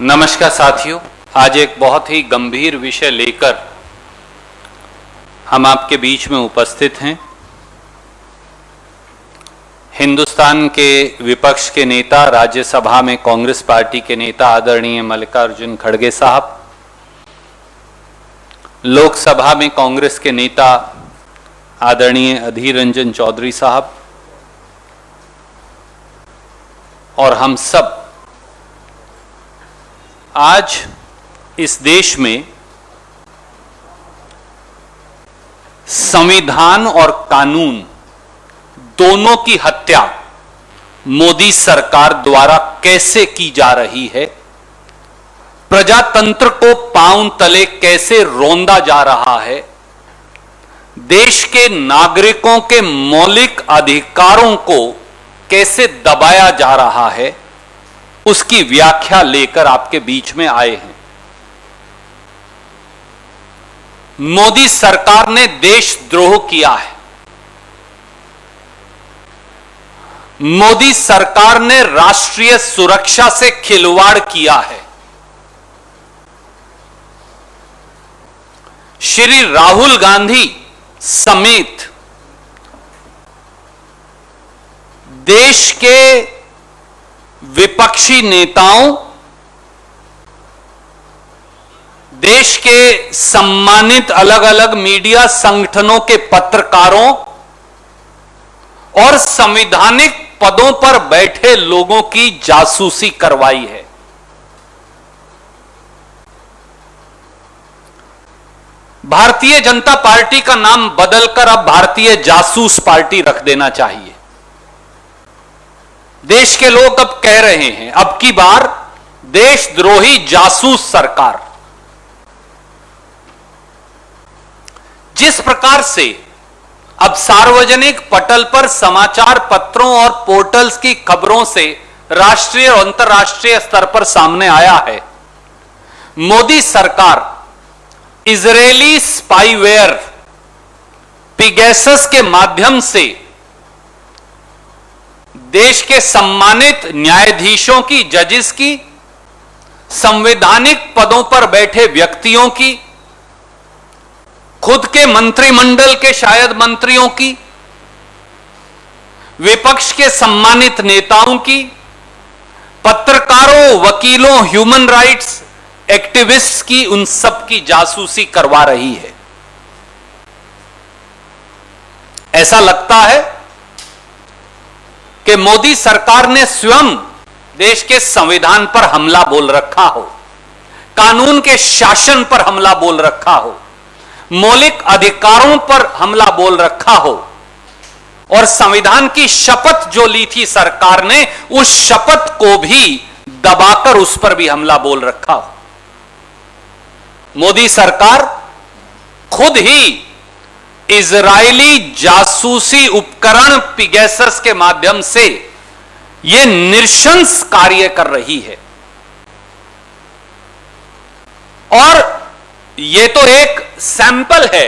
नमस्कार साथियों, आज एक बहुत ही गंभीर विषय लेकर हम आपके बीच में उपस्थित हैं। हिंदुस्तान के विपक्ष के नेता, राज्यसभा में कांग्रेस पार्टी के नेता आदरणीय मल्लिकार्जुन खड़गे साहब, लोकसभा में कांग्रेस के नेता आदरणीय अधीर रंजन चौधरी साहब और हम सब आज इस देश में संविधान और कानून दोनों की हत्या मोदी सरकार द्वारा कैसे की जा रही है, प्रजातंत्र को पांव तले कैसे रौंदा जा रहा है, देश के नागरिकों के मौलिक अधिकारों को कैसे दबाया जा रहा है, उसकी व्याख्या लेकर आपके बीच में आए हैं। मोदी सरकार ने देशद्रोह किया है। मोदी सरकार ने राष्ट्रीय सुरक्षा से खिलवाड़ किया है। श्री राहुल गांधी समेत देश के विपक्षी नेताओं, देश के सम्मानित अलग अलग मीडिया संगठनों के पत्रकारों और संवैधानिक पदों पर बैठे लोगों की जासूसी करवाई है। भारतीय जनता पार्टी का नाम बदलकर अब भारतीय जासूस पार्टी रख देना चाहिए। देश के लोग अब कह रहे हैं, अब की बार देशद्रोही जासूस सरकार। जिस प्रकार से अब सार्वजनिक पटल पर समाचार पत्रों और पोर्टल्स की खबरों से राष्ट्रीय और अंतर्राष्ट्रीय स्तर पर सामने आया है, मोदी सरकार इजरायली स्पाईवेयर पिगैसस के माध्यम से देश के सम्मानित न्यायाधीशों की, जजेस की, संवैधानिक पदों पर बैठे व्यक्तियों की, खुद के मंत्रिमंडल के शायद मंत्रियों की, विपक्ष के सम्मानित नेताओं की, पत्रकारों, वकीलों, ह्यूमन राइट्स एक्टिविस्ट्स की, उन सब की जासूसी करवा रही है। ऐसा लगता है कि मोदी सरकार ने स्वयं देश के संविधान पर हमला बोल रखा हो, कानून के शासन पर हमला बोल रखा हो, मौलिक अधिकारों पर हमला बोल रखा हो और संविधान की शपथ जो ली थी सरकार ने, उस शपथ को भी दबाकर उस पर भी हमला बोल रखा हो। मोदी सरकार खुद ही इजरायली जासूसी उपकरण पिगैसस के माध्यम से यह नृशंस कार्य कर रही है। और यह तो एक सैंपल है।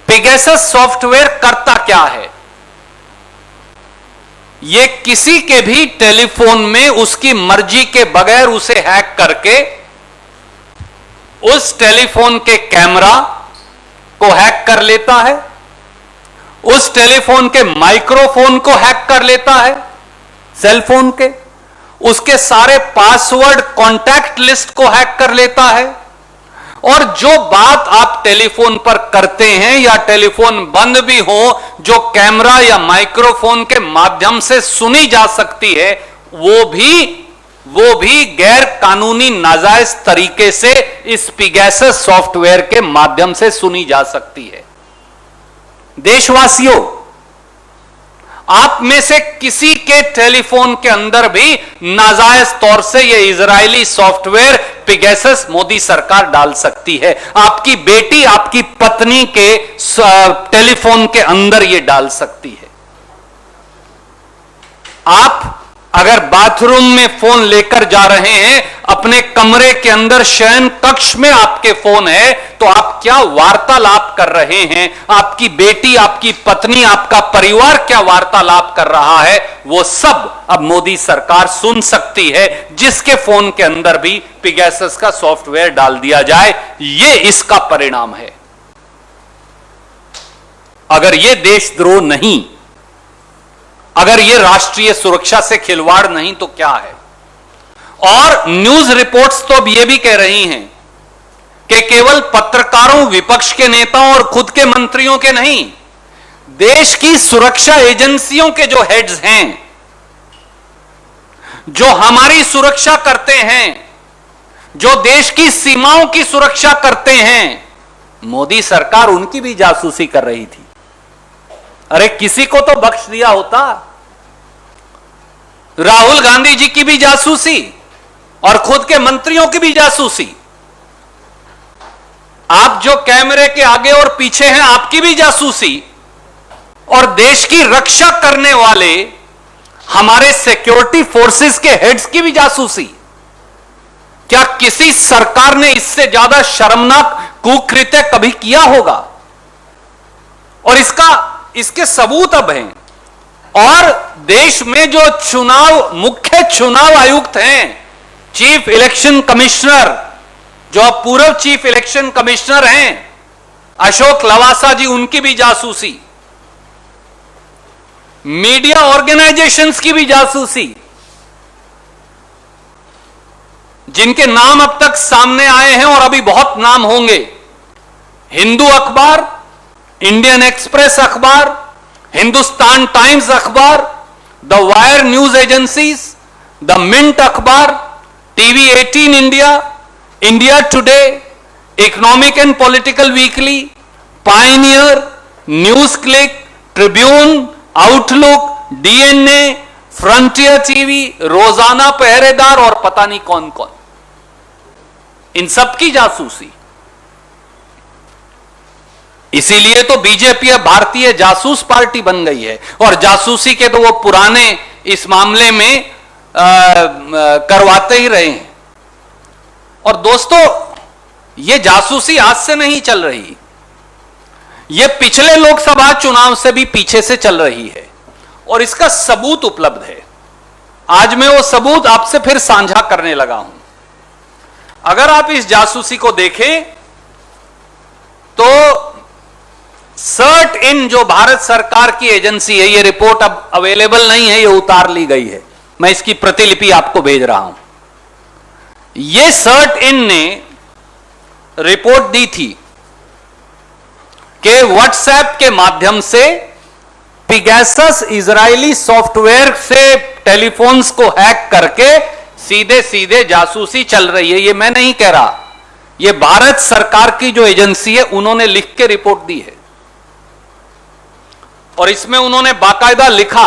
पिगैसस सॉफ्टवेयर करता क्या है? यह किसी के भी टेलीफोन में उसकी मर्जी के बगैर उसे हैक करके उस टेलीफोन के कैमरा को हैक कर लेता है, उस टेलीफोन के माइक्रोफोन को हैक कर लेता है, सेलफोन के, उसके सारे पासवर्ड, कॉन्टैक्ट लिस्ट को हैक कर लेता है और जो बात आप टेलीफोन पर करते हैं या टेलीफोन बंद भी हो, जो कैमरा या माइक्रोफोन के माध्यम से सुनी जा सकती है, वो भी गैर कानूनी नाजायज तरीके से इस पिगैसस सॉफ्टवेयर के माध्यम से सुनी जा सकती है। देशवासियों, आप में से किसी के टेलीफोन के अंदर भी नाजायज तौर से यह इजरायली सॉफ्टवेयर पिगैसस मोदी सरकार डाल सकती है। आपकी बेटी, आपकी पत्नी के टेलीफोन के अंदर यह डाल सकती है। आप अगर बाथरूम में फोन लेकर जा रहे हैं, अपने कमरे के अंदर शयन कक्ष में आपके फोन है, तो आप क्या वार्तालाप कर रहे हैं, आपकी बेटी, आपकी पत्नी, आपका परिवार क्या वार्तालाप कर रहा है, वो सब अब मोदी सरकार सुन सकती है, जिसके फोन के अंदर भी पिगैसस का सॉफ्टवेयर डाल दिया जाए। ये इसका परिणाम है। अगर ये देशद्रोह नहीं, अगर ये राष्ट्रीय सुरक्षा से खिलवाड़ नहीं, तो क्या है? और न्यूज रिपोर्ट्स तो अब ये भी कह रही हैं कि केवल पत्रकारों, विपक्ष के नेताओं और खुद के मंत्रियों के नहीं, देश की सुरक्षा एजेंसियों के जो हेड्स हैं, जो हमारी सुरक्षा करते हैं, जो देश की सीमाओं की सुरक्षा करते हैं, मोदी सरकार उनकी भी जासूसी कर रही थी। अरे किसी को तो बख्श दिया होता। राहुल गांधी जी की भी जासूसी और खुद के मंत्रियों की भी जासूसी। आप जो कैमरे के आगे और पीछे हैं, आपकी भी जासूसी, और देश की रक्षा करने वाले हमारे सिक्योरिटी फोर्सेस के हेड्स की भी जासूसी। क्या किसी सरकार ने इससे ज्यादा शर्मनाक कुकृत्य कभी किया होगा? और इसके सबूत अब हैं। और देश में जो मुख्य चुनाव आयुक्त हैं, चीफ इलेक्शन कमिश्नर, जो पूर्व चीफ इलेक्शन कमिश्नर हैं अशोक लवासा जी, उनकी भी जासूसी, मीडिया ऑर्गेनाइजेशंस की भी जासूसी, जिनके नाम अब तक सामने आए हैं और अभी बहुत नाम होंगे। हिंदू अखबार, इंडियन एक्सप्रेस अखबार, हिंदुस्तान टाइम्स अखबार, the Wire news agencies, the Mint अखबार, TV 18 India, India Today, Economic and Political Weekly, Pioneer, News Click, Tribune, Outlook, DNA, Frontier TV, रोजाना पहरेदार और पता नहीं कौन कौन, इन सब की जासूसी। इसीलिए तो बीजेपी अब भारतीय जासूस पार्टी बन गई है। और जासूसी के तो वो पुराने इस मामले में करवाते ही रहे हैं। और दोस्तों, ये जासूसी आज से नहीं चल रही, ये पिछले लोकसभा चुनाव से भी पीछे से चल रही है, और इसका सबूत उपलब्ध है। आज मैं वो सबूत आपसे फिर साझा करने लगा हूं। अगर आप इस जासूसी को देखें तो सर्ट इन, जो भारत सरकार की एजेंसी है, ये रिपोर्ट अब अवेलेबल नहीं है, ये उतार ली गई है, मैं इसकी प्रतिलिपि आपको भेज रहा हूं। ये सर्ट इन ने रिपोर्ट दी थी कि व्हाट्सएप के माध्यम से पिगैसस इजरायली सॉफ्टवेयर से टेलीफोन्स को हैक करके सीधे सीधे जासूसी चल रही है। ये मैं नहीं कह रहा, ये भारत सरकार की जो एजेंसी है उन्होंने लिख के रिपोर्ट दी है। और इसमें उन्होंने बाकायदा लिखा,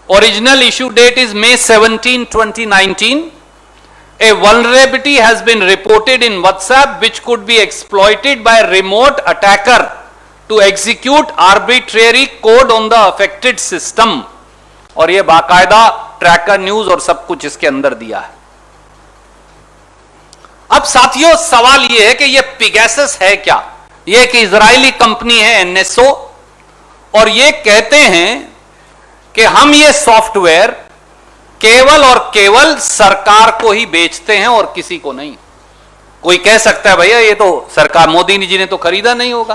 original issue date is May 17, 2019. A vulnerability has been reported in WhatsApp which could be exploited by a remote attacker to execute arbitrary code on the affected system. और ये बाकायदा ट्रैकर न्यूज और सब कुछ इसके अंदर दिया है। अब साथियों, सवाल ये है कि ये पिगैसस है क्या? ये एक इजरायली कंपनी है, NSO, और ये कहते हैं कि हम ये सॉफ्टवेयर केवल और केवल सरकार को ही बेचते हैं और किसी को नहीं। कोई कह सकता है भैया ये तो सरकार, मोदी जी ने तो खरीदा नहीं होगा।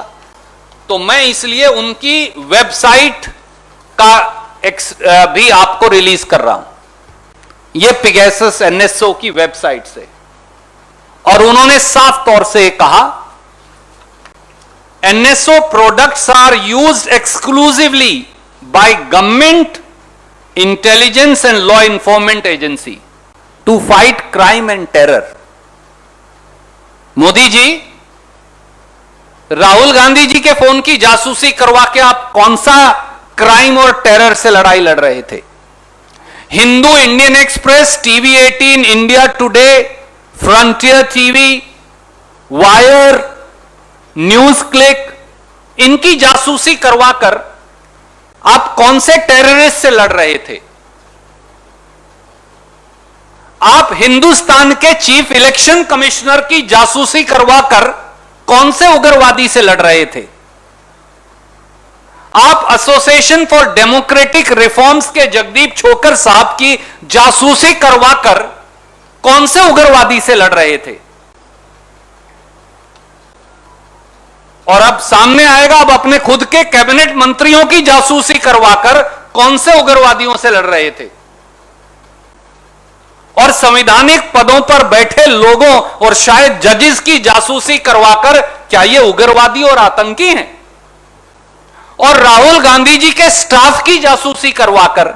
तो मैं इसलिए उनकी वेबसाइट का भी आपको रिलीज कर रहा हूं, ये पिगैसस NSO की वेबसाइट से। और उन्होंने साफ तौर से कहा, NSO products are used exclusively by government, intelligence and law enforcement agency to fight crime and terror. Modi ji, Rahul Gandhi ji के फोन की जासूसी करवा के आप कौन सा क्राइम और टेरर से लड़ाई लड़ रहे थे? Hindu, Indian express, TV 18, India today, frontier TV, wire, news click, इनकी जासूसी करवाकर आप कौन से टेररिस्ट से लड़ रहे थे? आप हिंदुस्तान के चीफ इलेक्शन कमिश्नर की जासूसी करवाकर कौन से उग्रवादी से लड़ रहे थे? आप एसोसिएशन फॉर डेमोक्रेटिक रिफॉर्म्स के जगदीप छोकर साहब की जासूसी करवाकर कौन से उग्रवादी से लड़ रहे थे? और अब सामने आएगा, अब अपने खुद के कैबिनेट मंत्रियों की जासूसी करवाकर कौन से उग्रवादियों से लड़ रहे थे? और संवैधानिक पदों पर बैठे लोगों और शायद जजेस की जासूसी करवाकर क्या ये उग्रवादी और आतंकी हैं? और राहुल गांधी जी के स्टाफ की जासूसी करवाकर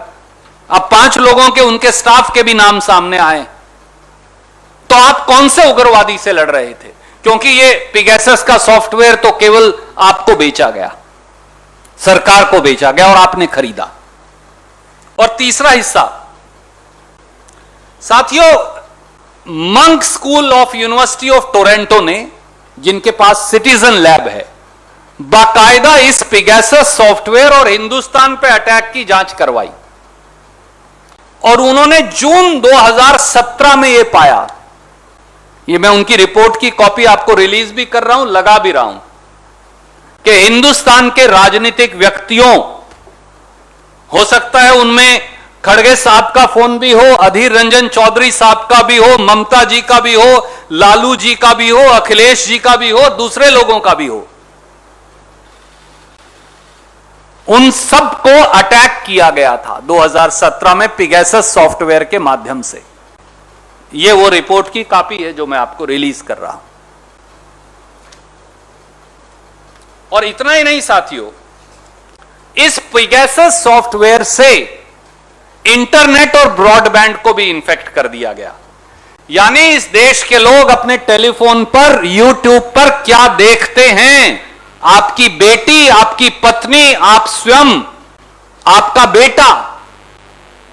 अब 5 लोगों के, उनके स्टाफ के भी नाम सामने आए, तो आप कौन से उग्रवादी से लड़ रहे थे? क्योंकि ये पिगेसस का सॉफ्टवेयर तो केवल आपको बेचा गया, सरकार को बेचा गया और आपने खरीदा। और तीसरा हिस्सा, साथियों, monk school of university of Toronto ने, जिनके पास सिटीजन लैब है, बाकायदा इस पिगेसस सॉफ्टवेयर और हिंदुस्तान पे अटैक की जांच करवाई और उन्होंने जून 2017 में यह पाया, ये मैं उनकी रिपोर्ट की कॉपी आपको रिलीज भी कर रहा हूं, लगा भी रहा हूं, कि हिंदुस्तान के राजनीतिक व्यक्तियों, हो सकता है उनमें खड़गे साहब का फोन भी हो, अधीर रंजन चौधरी साहब का भी हो, ममता जी का भी हो, लालू जी का भी हो, अखिलेश जी का भी हो, दूसरे लोगों का भी हो, उन सबको अटैक किया गया था 2017 में पिगेसस सॉफ्टवेयर के माध्यम से। यह वो रिपोर्ट की कॉपी है जो मैं आपको रिलीज कर रहा हूं। और इतना ही नहीं साथियों, इस पिगेसस सॉफ्टवेयर से इंटरनेट और ब्रॉडबैंड को भी इन्फेक्ट कर दिया गया। यानी इस देश के लोग अपने टेलीफोन पर, यूट्यूब पर क्या देखते हैं, आपकी बेटी, आपकी पत्नी, आप स्वयं, आपका बेटा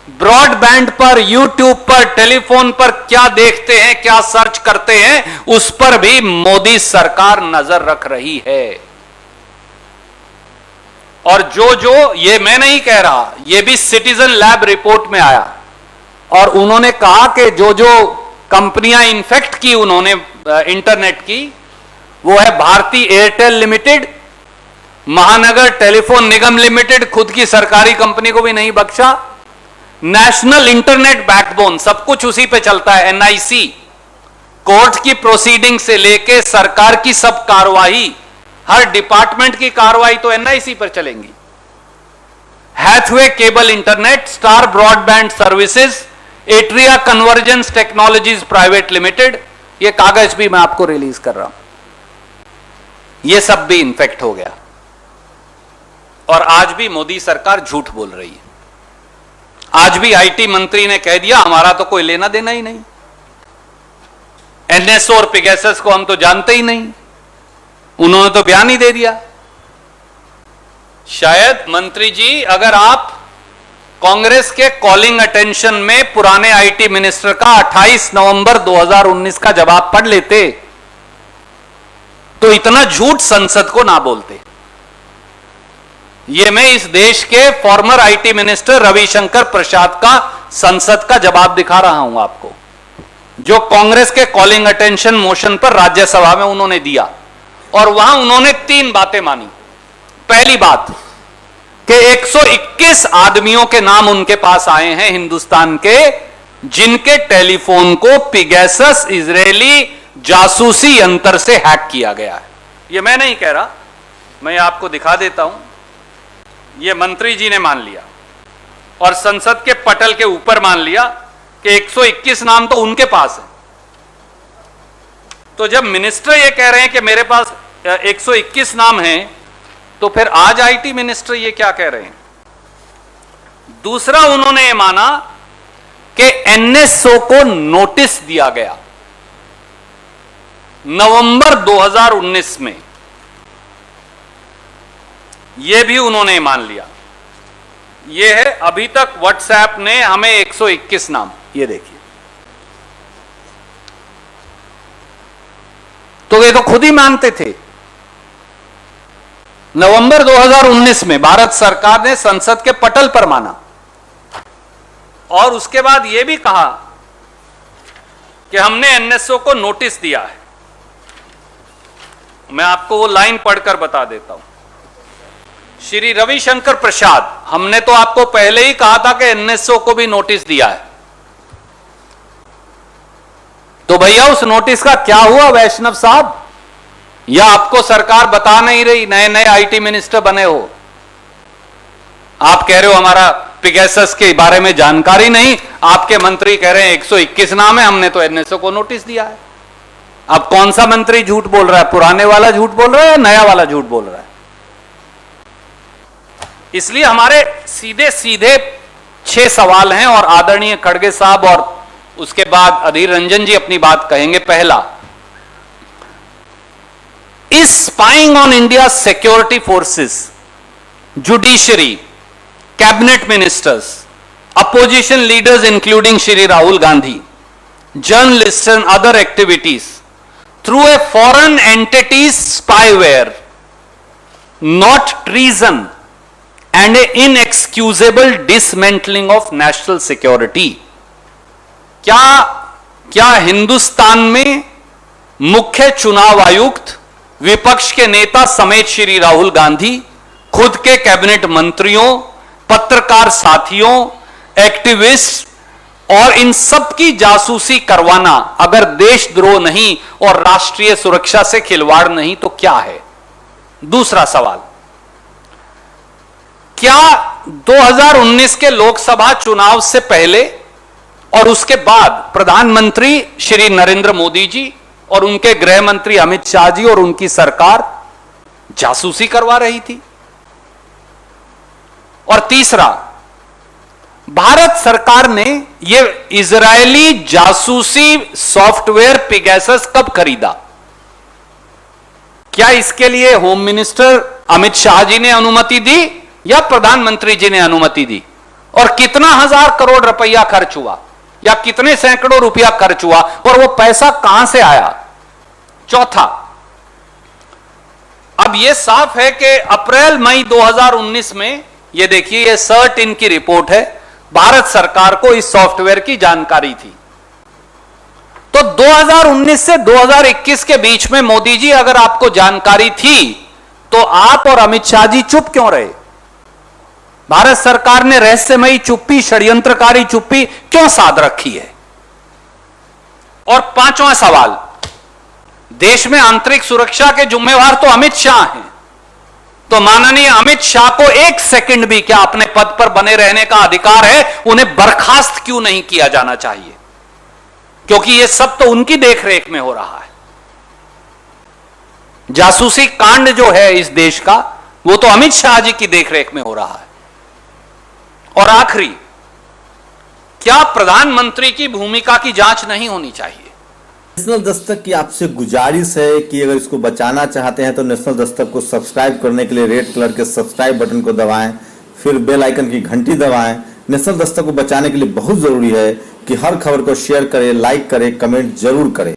ब्रॉडबैंड पर, यूट्यूब पर, टेलीफोन पर क्या देखते हैं, क्या सर्च करते हैं, उस पर भी मोदी सरकार नजर रख रही है। और जो ये मैं नहीं कह रहा, ये भी सिटीजन लैब रिपोर्ट में आया और उन्होंने कहा कि जो कंपनियां इन्फेक्ट की उन्होंने इंटरनेट की, वो है भारती एयरटेल लिमिटेड, महानगर टेलीफोन निगम लिमिटेड, खुद की सरकारी कंपनी को भी नहीं बख्शा, नेशनल इंटरनेट बैकबोन, सब कुछ उसी पे चलता है, एनआईसी, कोर्ट की प्रोसीडिंग से लेके सरकार की सब कार्रवाई, हर डिपार्टमेंट की कार्रवाई तो एनआईसी पर चलेंगी। Hathway cable internet, Star broadband services, Atria Convergence Technologies Private Limited, ये कागज भी मैं आपको रिलीज कर रहा हूं, ये सब भी इन्फेक्ट हो गया। और आज भी मोदी सरकार झूठ बोल रही है। आज भी आईटी मंत्री ने कह दिया हमारा तो कोई लेना देना ही नहीं, एनएसओ और पिगेसस को हम तो जानते ही नहीं, उन्होंने तो बयान ही दे दिया। शायद मंत्री जी, अगर आप कांग्रेस के कॉलिंग अटेंशन में पुराने आईटी मिनिस्टर का 28 नवंबर 2019 का जवाब पढ़ लेते तो इतना झूठ संसद को ना बोलते। यह मैं इस देश के फॉर्मर आईटी मिनिस्टर रविशंकर प्रसाद का संसद का जवाब दिखा रहा हूं आपको, जो कांग्रेस के कॉलिंग अटेंशन मोशन पर राज्यसभा में उन्होंने दिया। और वहां उन्होंने 3 बातें मानी। पहली बात कि 121 आदमियों के नाम उनके पास आए हैं हिंदुस्तान के, जिनके टेलीफोन को पिगेसस इजरायली जासूसी यंत्र से हैक किया गया है। यह मैं नहीं कह रहा, मैं आपको दिखा देता हूं। यह मंत्री जी ने मान लिया और संसद के पटल के ऊपर मान लिया कि 121 नाम तो उनके पास है। तो जब मिनिस्टर ये कह रहे हैं कि मेरे पास 121 नाम हैं, तो फिर आज आईटी मिनिस्टर ये क्या कह रहे हैं? दूसरा, उन्होंने ये माना कि एनएसओ को नोटिस दिया गया नवंबर 2019 में, यह भी उन्होंने मान लिया। यह है अभी तक व्हाट्सएप ने हमें 121 नाम, ये देखिए, तो ये तो खुद ही मानते थे। नवंबर 2019 में भारत सरकार ने संसद के पटल पर माना और उसके बाद यह भी कहा कि हमने एनएसओ को नोटिस दिया है। मैं आपको वो लाइन पढ़कर बता देता हूं। श्री रविशंकर प्रसाद, हमने तो आपको पहले ही कहा था कि एनएसओ को भी नोटिस दिया है। तो भैया उस नोटिस का क्या हुआ वैष्णव साहब? या आपको सरकार बता नहीं रही? नए नए आईटी मिनिस्टर बने हो, आप कह रहे हो हमारा पिगेसस के बारे में जानकारी नहीं, आपके मंत्री कह रहे हैं 121 नाम है, हमने तो एनएसओ को नोटिस दिया है। अब कौन सा मंत्री झूठ बोल रहा है? पुराने वाला झूठ बोल रहा है या नया वाला झूठ बोल रहा है? इसलिए हमारे सीधे सीधे 6 सवाल हैं और आदरणीय खड़गे साहब और उसके बाद अधीर रंजन जी अपनी बात कहेंगे। पहला, is spying on India security forces, judiciary, cabinet ministers, opposition leaders including Shri Rahul Gandhi, journalists and other activities through a foreign entity's spyware, not treason and a inexcusable dismantling of national security। क्या हिंदुस्तान में मुख्य चुनाव आयुक्त, विपक्ष के नेता समेत श्री राहुल गांधी, खुद के कैबिनेट मंत्रियों, पत्रकार साथियों, एक्टिविस्ट और इन सब की जासूसी करवाना अगर देशद्रोह नहीं और राष्ट्रीय सुरक्षा से खिलवाड़ नहीं तो क्या है? दूसरा सवाल, क्या 2019 के लोकसभा चुनाव से पहले और उसके बाद प्रधानमंत्री श्री नरेंद्र मोदी जी और उनके गृह मंत्री अमित शाह जी और उनकी सरकार जासूसी करवा रही थी? और तीसरा, भारत सरकार ने यह इजरायली जासूसी सॉफ्टवेयर पिगेसस कब खरीदा? क्या इसके लिए होम मिनिस्टर अमित शाह जी ने अनुमति दी या प्रधानमंत्री जी ने अनुमति दी? और कितना 1000 करोड़ रुपया खर्च हुआ या कितने सैकड़ों रुपया खर्च हुआ और वो पैसा कहां से आया? चौथा, अब यह साफ है कि अप्रैल मई 2019 में, यह देखिए यह सर्ट इन की रिपोर्ट है, भारत सरकार को इस सॉफ्टवेयर की जानकारी थी। तो 2019 से 2021 के बीच में मोदी जी अगर आपको जानकारी थी तो आप और अमित शाह जी चुप क्यों रहे? भारत सरकार ने रहस्यमयी चुप्पी, षड्यंत्रकारी चुप्पी क्यों साध रखी है? और पांचवां सवाल, देश में आंतरिक सुरक्षा के जिम्मेवार तो अमित शाह हैं, तो माननीय अमित शाह को 1 सेकंड भी क्या अपने पद पर बने रहने का अधिकार है? उन्हें बर्खास्त क्यों नहीं किया जाना चाहिए? क्योंकि यह सब तो उनकी देखरेख में हो रहा है। जासूसी कांड जो है इस देश का, वो तो अमित शाह जी की देखरेख में हो रहा है। और आखिरी, क्या प्रधानमंत्री की भूमिका की जांच नहीं होनी चाहिए? नेशनल दस्तक की आपसे गुजारिश है कि अगर इसको बचाना चाहते हैं तो नेशनल दस्तक को सब्सक्राइब करने के लिए रेड कलर के सब्सक्राइब बटन को दबाएं, फिर बेल आइकन की घंटी दबाएं। नेशनल दस्तक को बचाने के लिए बहुत जरूरी है कि हर खबर को शेयर करें, लाइक करें, कमेंट जरूर करें।